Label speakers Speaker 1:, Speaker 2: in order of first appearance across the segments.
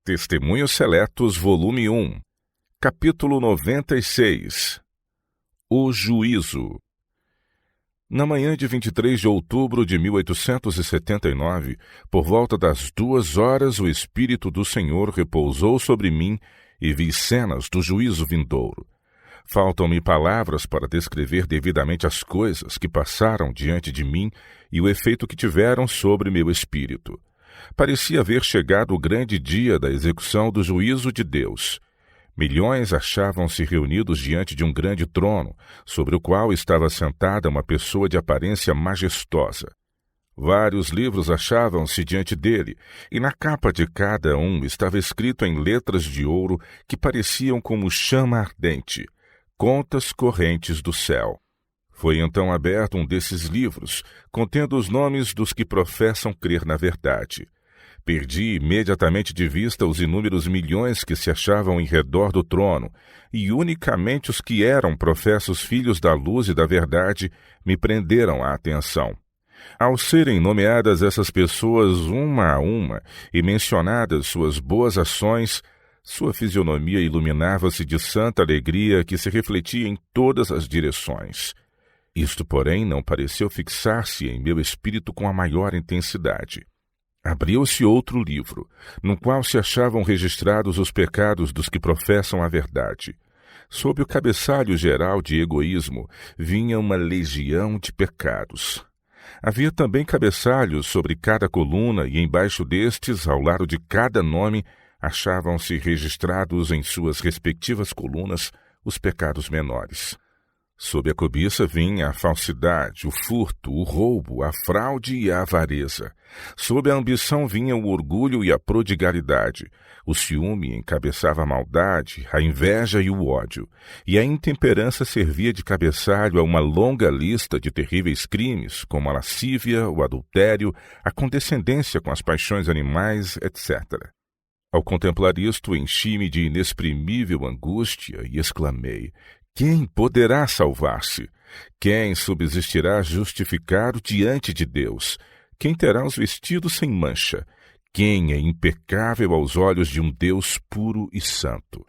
Speaker 1: Testemunhos Seletos, volume 1, capítulo 96. O Juízo. Na manhã de 23 de outubro de 1879, por volta das 2 horas, o Espírito do Senhor repousou sobre mim e vi cenas do juízo vindouro. Faltam-me palavras para descrever devidamente as coisas que passaram diante de mim e o efeito que tiveram sobre meu espírito. Parecia haver chegado o grande dia da execução do juízo de Deus. Milhões achavam-se reunidos diante de um grande trono, sobre o qual estava sentada uma pessoa de aparência majestosa. Vários livros achavam-se diante dele, e na capa de cada um estava escrito em letras de ouro que pareciam como chama ardente, contas correntes do céu. Foi então aberto um desses livros, contendo os nomes dos que professam crer na verdade. Perdi imediatamente de vista os inúmeros milhões que se achavam em redor do trono, e unicamente os que eram professos filhos da luz e da verdade me prenderam a atenção. Ao serem nomeadas essas pessoas uma a uma e mencionadas suas boas ações, sua fisionomia iluminava-se de santa alegria que se refletia em todas as direções. Isto, porém, não pareceu fixar-se em meu espírito com a maior intensidade. Abriu-se outro livro, no qual se achavam registrados os pecados dos que professam a verdade. Sob o cabeçalho geral de egoísmo, vinha uma legião de pecados. Havia também cabeçalhos sobre cada coluna e embaixo destes, ao lado de cada nome, achavam-se registrados em suas respectivas colunas os pecados menores. Sob a cobiça vinha a falsidade, o furto, o roubo, a fraude e a avareza. Sob a ambição vinha o orgulho e a prodigalidade. O ciúme encabeçava a maldade, a inveja e o ódio. E a intemperança servia de cabeçalho a uma longa lista de terríveis crimes, como a lascívia, o adultério, a condescendência com as paixões animais, etc. Ao contemplar isto, enchi-me de inexprimível angústia e exclamei: quem poderá salvar-se? Quem subsistirá justificado diante de Deus? Quem terá os vestidos sem mancha? Quem é impecável aos olhos de um Deus puro e santo?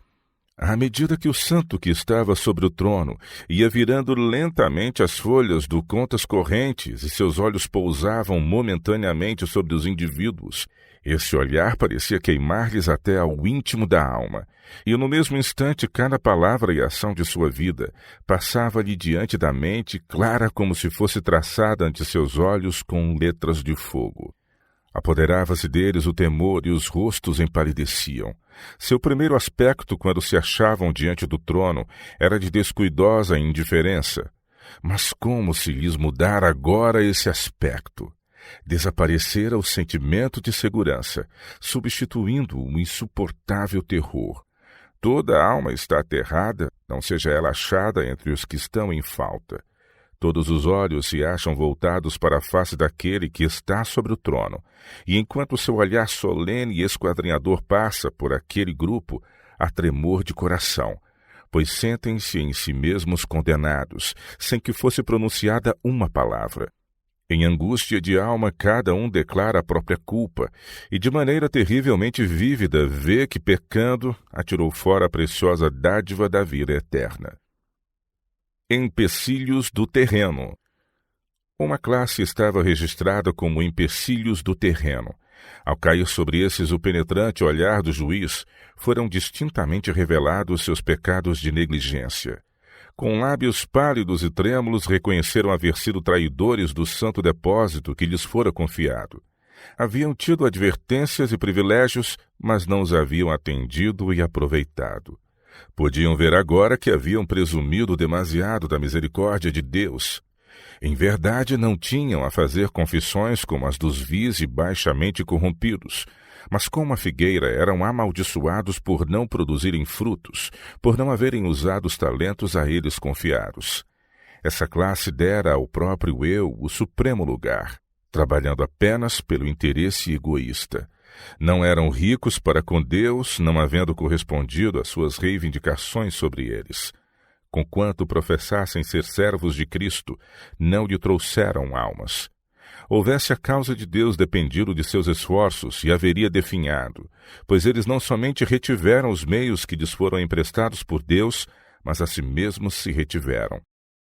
Speaker 1: À medida que o santo que estava sobre o trono ia virando lentamente as folhas do contas correntes e seus olhos pousavam momentaneamente sobre os indivíduos, esse olhar parecia queimar-lhes até ao íntimo da alma, e no mesmo instante cada palavra e ação de sua vida passava-lhe diante da mente, clara como se fosse traçada ante seus olhos com letras de fogo. Apoderava-se deles o temor e os rostos empalideciam. Seu primeiro aspecto, quando se achavam diante do trono, era de descuidosa indiferença. Mas como se lhes mudara agora esse aspecto? Desaparecera o sentimento de segurança, substituindo um insuportável terror. Toda a alma está aterrada, não seja ela achada entre os que estão em falta. Todos os olhos se acham voltados para a face daquele que está sobre o trono, e enquanto seu olhar solene e esquadrinhador passa por aquele grupo, há tremor de coração, pois sentem-se em si mesmos condenados, sem que fosse pronunciada uma palavra. Em angústia de alma, cada um declara a própria culpa, e de maneira terrivelmente vívida vê que, pecando, atirou fora a preciosa dádiva da vida eterna. Empecilhos do terreno. Uma classe estava registrada como empecilhos do terreno. Ao cair sobre esses o penetrante olhar do juiz, foram distintamente revelados seus pecados de negligência. Com lábios pálidos e trêmulos reconheceram haver sido traidores do santo depósito que lhes fora confiado. Haviam tido advertências e privilégios, mas não os haviam atendido e aproveitado. Podiam ver agora que haviam presumido demasiado da misericórdia de Deus. Em verdade, não tinham a fazer confissões como as dos vis e baixamente corrompidos, mas como a figueira eram amaldiçoados por não produzirem frutos, por não haverem usado os talentos a eles confiados. Essa classe dera ao próprio eu o supremo lugar, trabalhando apenas pelo interesse egoísta. Não eram ricos para com Deus, não havendo correspondido às suas reivindicações sobre eles. Conquanto professassem ser servos de Cristo, não lhe trouxeram almas. houvesse a causa de Deus dependido de seus esforços e haveria definhado, pois eles não somente retiveram os meios que lhes foram emprestados por Deus, mas a si mesmos se retiveram.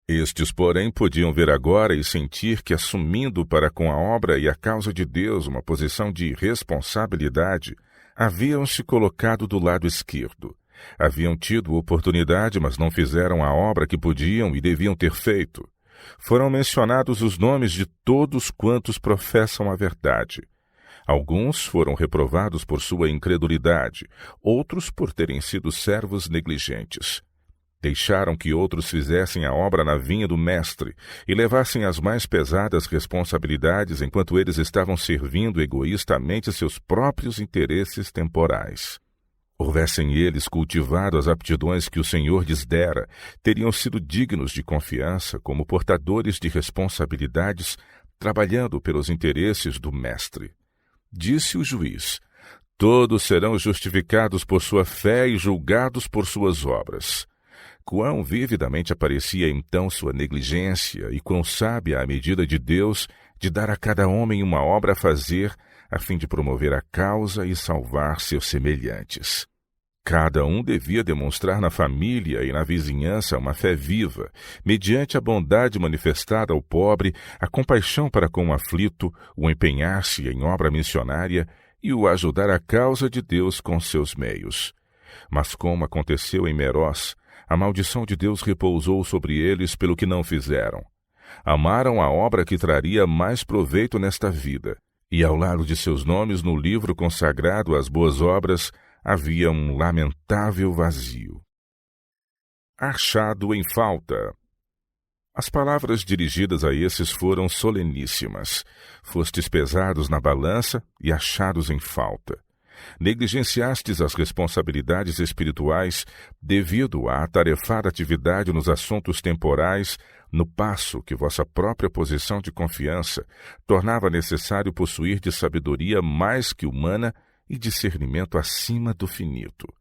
Speaker 1: Estes, porém, podiam ver agora e sentir que, assumindo para com a obra e a causa de Deus uma posição de responsabilidade, haviam se colocado do lado esquerdo. Haviam tido oportunidade, mas não fizeram a obra que podiam e deviam ter feito. Foram mencionados os nomes de todos quantos professam a verdade. Alguns foram reprovados por sua incredulidade, outros por terem sido servos negligentes. Deixaram que outros fizessem a obra na vinha do Mestre e levassem as mais pesadas responsabilidades enquanto eles estavam servindo egoístamente seus próprios interesses temporais. Houvessem eles cultivado as aptidões que o Senhor lhes dera, teriam sido dignos de confiança como portadores de responsabilidades, trabalhando pelos interesses do Mestre. Disse o juiz: todos serão justificados por sua fé e julgados por suas obras. Quão vividamente aparecia então sua negligência e quão sábia a medida de Deus de dar a cada homem uma obra a fazer, a fim de promover a causa e salvar seus semelhantes. Cada um devia demonstrar na família e na vizinhança uma fé viva, mediante a bondade manifestada ao pobre, a compaixão para com o aflito, o empenhar-se em obra missionária e o ajudar a causa de Deus com seus meios. Mas como aconteceu em Merós, a maldição de Deus repousou sobre eles pelo que não fizeram. Amaram a obra que traria mais proveito nesta vida, e ao lado de seus nomes no livro consagrado às boas obras, havia um lamentável vazio. Achado em falta. As palavras dirigidas a esses foram soleníssimas. Fostes pesados na balança e achados em falta. Negligenciastes as responsabilidades espirituais devido à atarefada atividade nos assuntos temporais, no passo que vossa própria posição de confiança tornava necessário possuir de sabedoria mais que humana e discernimento acima do finito.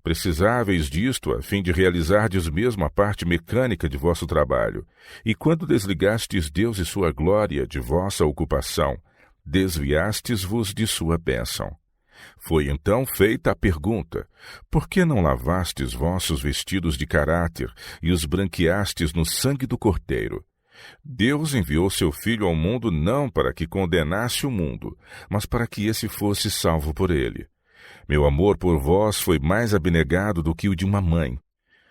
Speaker 1: Precisáveis disto a fim de realizardes mesmo a parte mecânica de vosso trabalho, e quando desligastes Deus e sua glória de vossa ocupação, desviastes-vos de sua bênção. Foi então feita a pergunta: por que não lavastes vossos vestidos de caráter e os branqueastes no sangue do Cordeiro? Deus enviou seu Filho ao mundo não para que condenasse o mundo, mas para que esse fosse salvo por ele. Meu amor por vós foi mais abnegado do que o de uma mãe.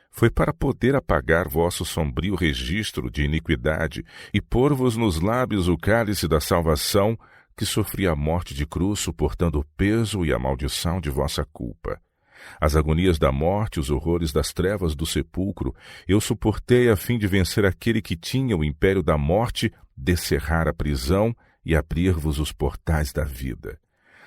Speaker 1: Foi para poder apagar vosso sombrio registro de iniquidade e pôr-vos nos lábios o cálice da salvação, que sofri a morte de cruz suportando o peso e a maldição de vossa culpa. As agonias da morte, os horrores das trevas do sepulcro, eu suportei a fim de vencer aquele que tinha o império da morte, descerrar a prisão e abrir-vos os portais da vida.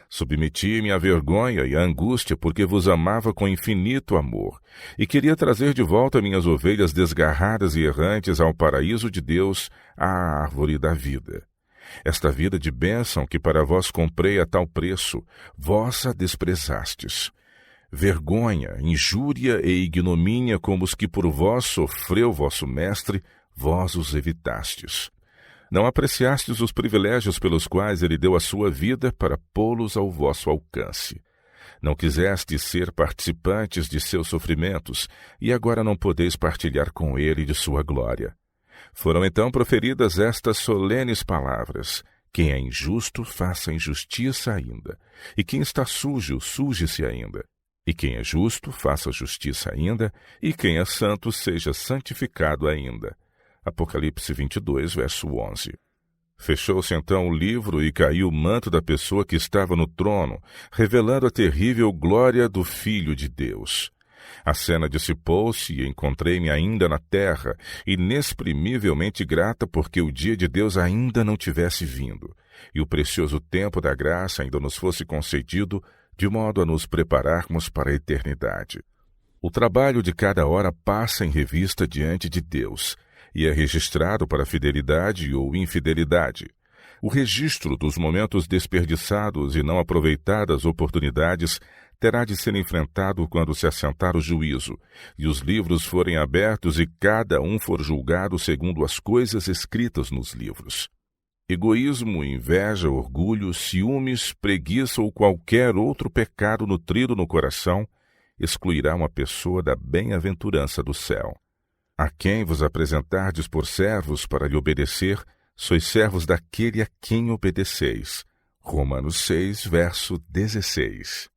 Speaker 1: Submeti-me à vergonha e à angústia porque vos amava com infinito amor e queria trazer de volta minhas ovelhas desgarradas e errantes ao paraíso de Deus, à árvore da vida. Esta vida de bênção que para vós comprei a tal preço, vós a desprezastes. Vergonha, injúria e ignomínia como os que por vós sofreu vosso mestre, vós os evitastes. Não apreciastes os privilégios pelos quais ele deu a sua vida para pô-los ao vosso alcance. Não quisestes ser participantes de seus sofrimentos, e agora não podeis partilhar com ele de sua glória. Foram então proferidas estas solenes palavras: quem é injusto, faça injustiça ainda, e quem está sujo, suje-se ainda. E quem é justo, faça justiça ainda, e quem é santo, seja santificado ainda. Apocalipse 22, verso 11. Fechou-se então o livro e caiu o manto da pessoa que estava no trono, revelando a terrível glória do Filho de Deus. A cena dissipou-se e encontrei-me ainda na terra, inexprimivelmente grata porque o dia de Deus ainda não tivesse vindo, e o precioso tempo da graça ainda nos fosse concedido, de modo a nos prepararmos para a eternidade. O trabalho de cada hora passa em revista diante de Deus, e é registrado para fidelidade ou infidelidade. O registro dos momentos desperdiçados e não aproveitadas oportunidades terá de ser enfrentado quando se assentar o juízo, e os livros forem abertos e cada um for julgado segundo as coisas escritas nos livros. Egoísmo, inveja, orgulho, ciúmes, preguiça ou qualquer outro pecado nutrido no coração excluirá uma pessoa da bem-aventurança do céu. A quem vos apresentardes por servos para lhe obedecer, sois servos daquele a quem obedeceis. Romanos 6, verso 16.